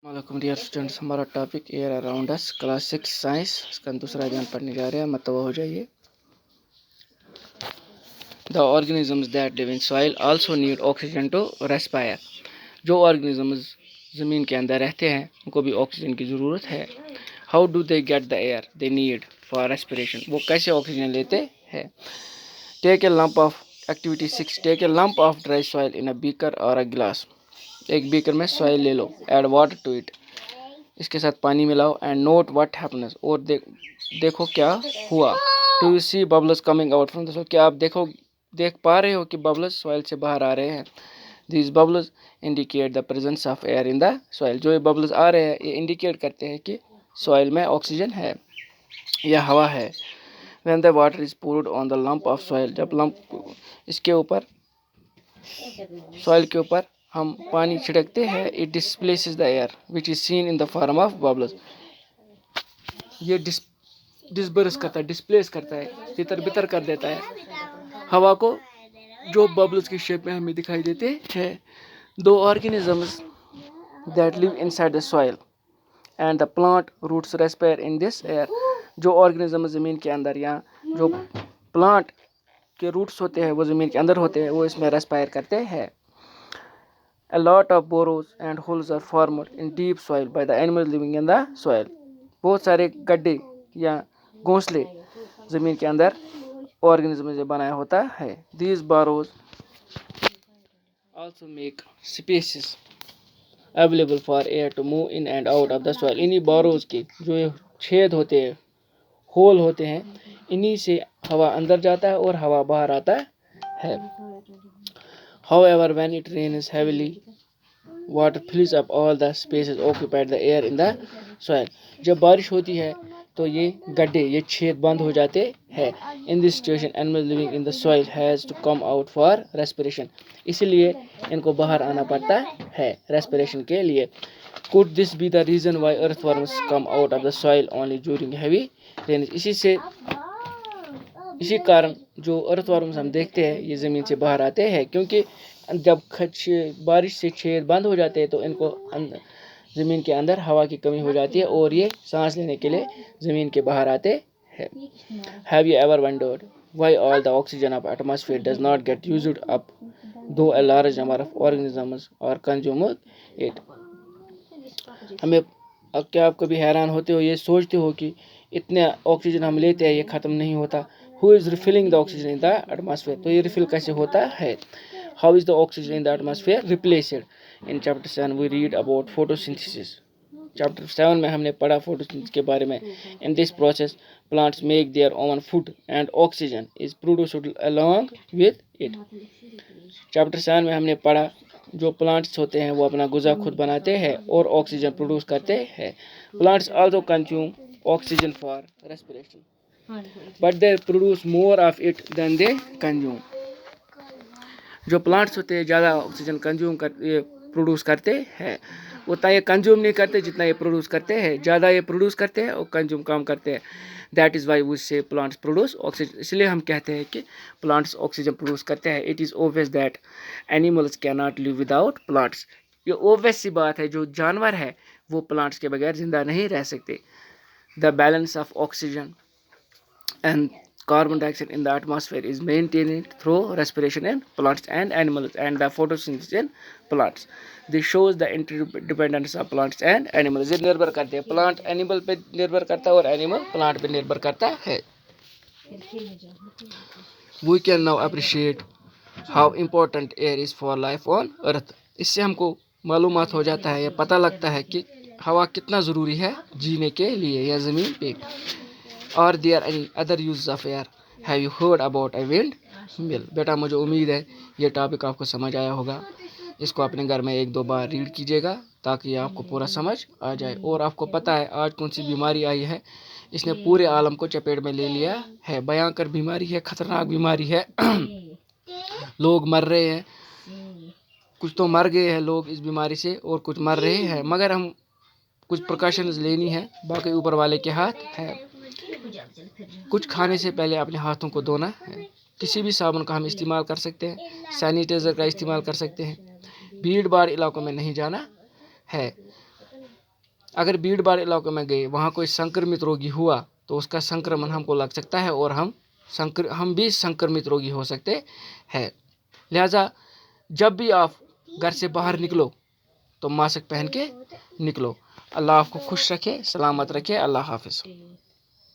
वालेकुम dear students, हमारा topic air around us class 6 science इसका दूसरा अध्ययन पढ़ने जा रहे हैं। मतवजा हो जाइए। The organisms that live in soil also need oxygen to respire. जो ऑर्गेनिजम्स ज़मीन के अंदर रहते हैं उनको भी ऑक्सीजन की ज़रूरत है। How do they get the air they need for respiration. वो कैसे ऑक्सीजन लेते हैं। Take a lump of activity 6। Take a lump of dry soil in a beaker और अ गिलास। एक बीकर में सॉइल ले लो। Add water to it. इसके साथ पानी मिलाओ। And note what happens. और देखो क्या हुआ। Do you see bubbles coming out from the soil. क्या आप देख पा रहे हो कि बबल्स सॉइल से बाहर आ रहे हैं। These bubbles indicate the presence of air in the soil. जो ये बबल्स आ रहे हैं ये इंडिकेट करते हैं कि सॉइल में ऑक्सीजन है या हवा है। When the water is poured on the lump of soil. जब लंप इसके ऊपर सॉइल के ऊपर हम पानी छिड़कते हैं, it displaces the air which is seen in the form of bubbles. ये डिस्पर्स करता है, डिस्प्लेस करता है, तितर बितर कर देता है हवा को, जो बबल्स की शेप में हमें दिखाई देते हैं। दो organisms that live inside the soil and the plant roots respire in this air. जो ऑर्गेनिज्म ज़मीन के अंदर या जो प्लांट के रूट्स होते हैं वो ज़मीन के अंदर होते हैं, वो इसमें रेस्पायर करते हैं। A lot of burrows and holes are formed in deep soil by the animals living in the soil. बहुत सारे गड्ढे या घोंसले ज़मीन के अंदर ऑर्गेनिज्म से बनाया होता है। These burrows also make spaces available for air to move in and out of the soil. इन्हीं burrows के जो छेद होते हैं, होल होते हैं, इन्हीं से हवा अंदर जाता है और हवा बाहर आता है। However, when it rains heavily, water fills up all the spaces occupied the air in the soil. जब बारिश होती है तो ये गड्ढे, ये छेद बंद हो जाते हैं। In this situation, animals living in the soil has to come out for respiration. इसीलिए इनको बाहर आना पड़ता है respiration के लिए। Could this be the reason why earthworms come out of the soil only during heavy rains? इसी कारण जो अर्थवर्म्स हम देखते हैं ये ज़मीन से बाहर आते हैं, क्योंकि जब बारिश से छेद बंद हो जाते हैं तो इनको ज़मीन के अंदर हवा की कमी हो जाती है और ये सांस लेने के लिए ज़मीन के बाहर आते हैं। Have you ever wondered why all the oxygen of atmosphere does not get used up though a large number of organisms are consumed it? क्या आप कभी हैरान होते हो, ये सोचते हो कि इतने ऑक्सीजन हम लेते हैं ये ख़त्म नहीं होता। Who is refilling the oxygen in the atmosphere? तो ये रिफिल कैसे होता है। How is the oxygen in the atmosphere replaced? In chapter 7 we read about photosynthesis. Chapter 7 में हमने पढ़ा photosynthesis के बारे में। In this process plants make their own food and oxygen is produced along with it. Chapter 7 में हमने पढ़ा जो प्लांट्स होते हैं वो अपना गुज़ा खुद बनाते हैं और ऑक्सीजन प्रोड्यूस करते हैं। Plants also consume oxygen for respiration, but they produce more of it than they consume. जो प्लांट्स होते हैं ज़्यादा ऑक्सीजन प्रोड्यूस करते हैं, उतना ये कंज्यूम नहीं करते जितना ये प्रोड्यूस करते हैं। ज़्यादा ये प्रोड्यूस करते हैं और कंज्यूम कम करते हैं। दैट इज़ वाई वी से प्लांट्स प्रोड्यूस ऑक्सीजन। इसलिए हम कहते हैं कि प्लांट्स ऑक्सीजन प्रोड्यूस करते हैं। It is obvious that animals can not live without plants. ये ऑब्वियस सी बात है, जो जानवर है वो प्लांट्स के बगैर ज़िंदा नहीं रह सकते। The balance of oxygen and carbon dioxide in the atmosphere is maintained through respiration in plants and animals and the photosynthesis in plants. This shows the interdependence of plants and animals. ये निर्भर करते हैं, plant animal पे निर्भर करता है और animal plant पे निर्भर करता है। We can now appreciate how important air is for life on earth. इससे हमको मालूमात हो जाता है, या पता लगता है कि हवा कितना ज़रूरी है जीने के लिए या ज़मीन पे। Are there any other uses of air? Have you heard about a windmill? बेटा मुझे उम्मीद है ये टॉपिक आपको समझ आया होगा। इसको अपने घर में 1-2 बार रीड कीजिएगा ताकि आपको पूरा समझ आ जाए। और आपको पता है आज कौन सी बीमारी आई है, इसने पूरे आलम को चपेट में ले लिया है। भयंकर बीमारी है, ख़तरनाक बीमारी है। लोग मर रहे हैं, कुछ तो मर गए हैं लोग इस बीमारी से और कुछ मर रहे हैं, मगर हम कुछ प्रिकॉशंस लेनी है, बाकी ऊपर वाले के हाथ है। कुछ खाने से पहले अपने हाथों को धोना है। किसी भी साबुन का हम इस्तेमाल कर सकते हैं, सैनिटाइज़र का इस्तेमाल कर सकते हैं। भीड़ भाड़ इलाकों में नहीं जाना है। اگر بھیڑ بھاڑ علاقوں میں گئے وہاں کوئی سنکرمت روگی ہوا تو اس کا سنکرمن ہم کو لگ سکتا ہے اور ہم بھی سنکرمت روگی ہو سکتے ہیں. لہذا جب بھی آپ گھر سے باہر نکلو تو ماسک پہن کے نکلو. اللہ آپ کو خوش رکھے، سلامت رکھے. اللہ حافظ.